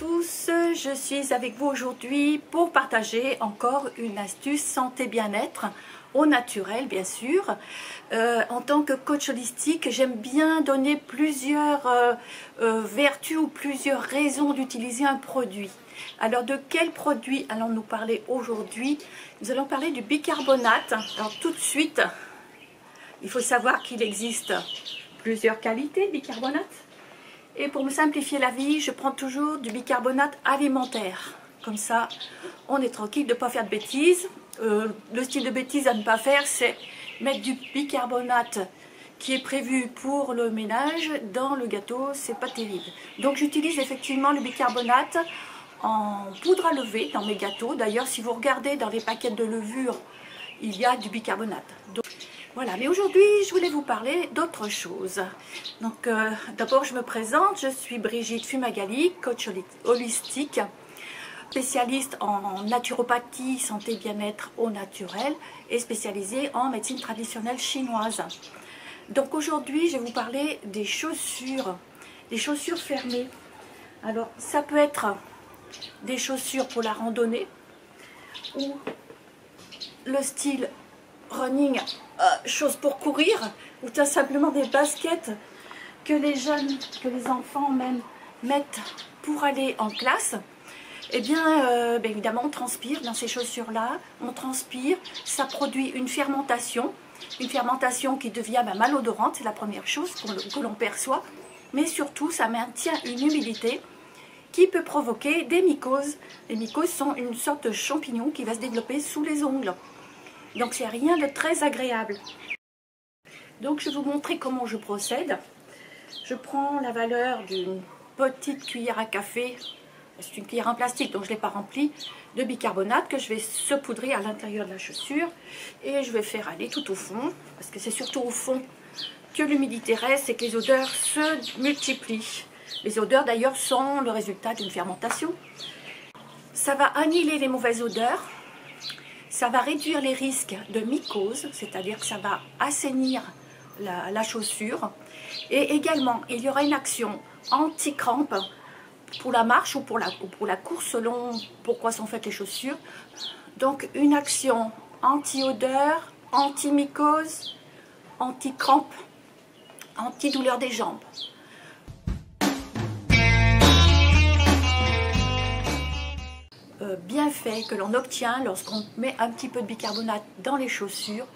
tous, je suis avec vous aujourd'hui pour partager encore une astuce santé bien-être au naturel bien sûr. En tant que coach holistique, j'aime bien donner plusieurs vertus ou plusieurs raisons d'utiliser un produit. Alors de quel produit allons-nous parler aujourd'hui? Nous allons parler du bicarbonate. Alors tout de suite, il faut savoir qu'il existe plusieurs qualités de bicarbonate. Et pour me simplifier la vie, je prends toujours du bicarbonate alimentaire. Comme ça, on est tranquille de ne pas faire de bêtises. Le style de bêtise à ne pas faire, c'est mettre du bicarbonate qui est prévu pour le ménage dans le gâteau. C'est pas terrible. Donc j'utilise effectivement le bicarbonate en poudre à lever dans mes gâteaux. D'ailleurs, si vous regardez dans les paquets de levure, il y a du bicarbonate. Donc, voilà, mais aujourd'hui, je voulais vous parler d'autre chose. Donc, d'abord, je me présente. Je suis Brigitte Fumagalli, coach holistique, spécialiste en naturopathie, santé, bien-être au naturel et spécialisée en médecine traditionnelle chinoise. Donc, aujourd'hui, je vais vous parler des chaussures fermées. Alors, ça peut être des chaussures pour la randonnée ou le style running, chose pour courir, ou tout simplement des baskets que les jeunes, que les enfants même mettent pour aller en classe. Eh bien, évidemment, on transpire dans ces chaussures-là, on transpire, ça produit une fermentation qui devient malodorante, c'est la première chose que l'on perçoit, mais surtout, ça maintient une humidité qui peut provoquer des mycoses. Les mycoses sont une sorte de champignon qui va se développer sous les ongles. Donc c'est rien de très agréable. Donc je vais vous montrer comment je procède. Je prends la valeur d'une petite cuillère à café, c'est une cuillère en plastique donc je ne l'ai pas remplie, de bicarbonate que je vais saupoudrer à l'intérieur de la chaussure et je vais faire aller tout au fond, parce que c'est surtout au fond que l'humidité reste et que les odeurs se multiplient. Les odeurs d'ailleurs sont le résultat d'une fermentation. Ça va annihiler les mauvaises odeurs. Ça va réduire les risques de mycose, c'est-à-dire que ça va assainir la chaussure. Et également, il y aura une action anti-crampe pour la marche ou pour la course, selon pourquoi sont faites les chaussures. Donc une action anti-odeur, anti-mycose, anti-crampe, anti-douleur des jambes. Bienfait que l'on obtient lorsqu'on met un petit peu de bicarbonate dans les chaussures.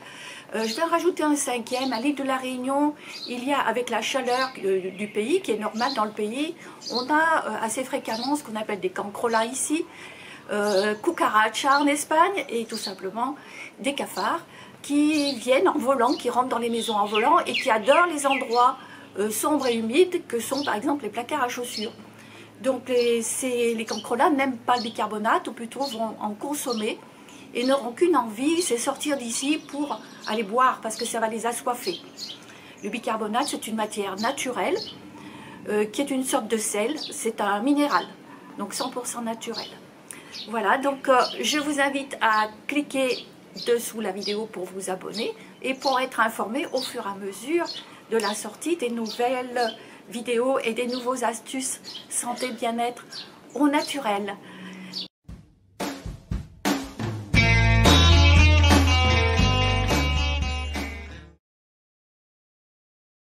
Je vais en rajouter un cinquième. À l'île de la Réunion, il y a, avec la chaleur du pays, qui est normale dans le pays, on a assez fréquemment ce qu'on appelle des cancrelats ici, cucaracha en Espagne, et tout simplement des cafards qui viennent en volant, qui rentrent dans les maisons en volant et qui adorent les endroits sombres et humides que sont par exemple les placards à chaussures. Donc les cancrelats n'aiment pas le bicarbonate, ou plutôt vont en consommer et n'auront qu'une envie, c'est sortir d'ici pour aller boire parce que ça va les assoiffer. Le bicarbonate, c'est une matière naturelle qui est une sorte de sel, c'est un minéral, donc 100% naturel. Voilà, donc je vous invite à cliquer dessous la vidéo pour vous abonner et pour être informé au fur et à mesure de la sortie des nouvelles vidéos et des nouveaux astuces santé bien-être au naturel.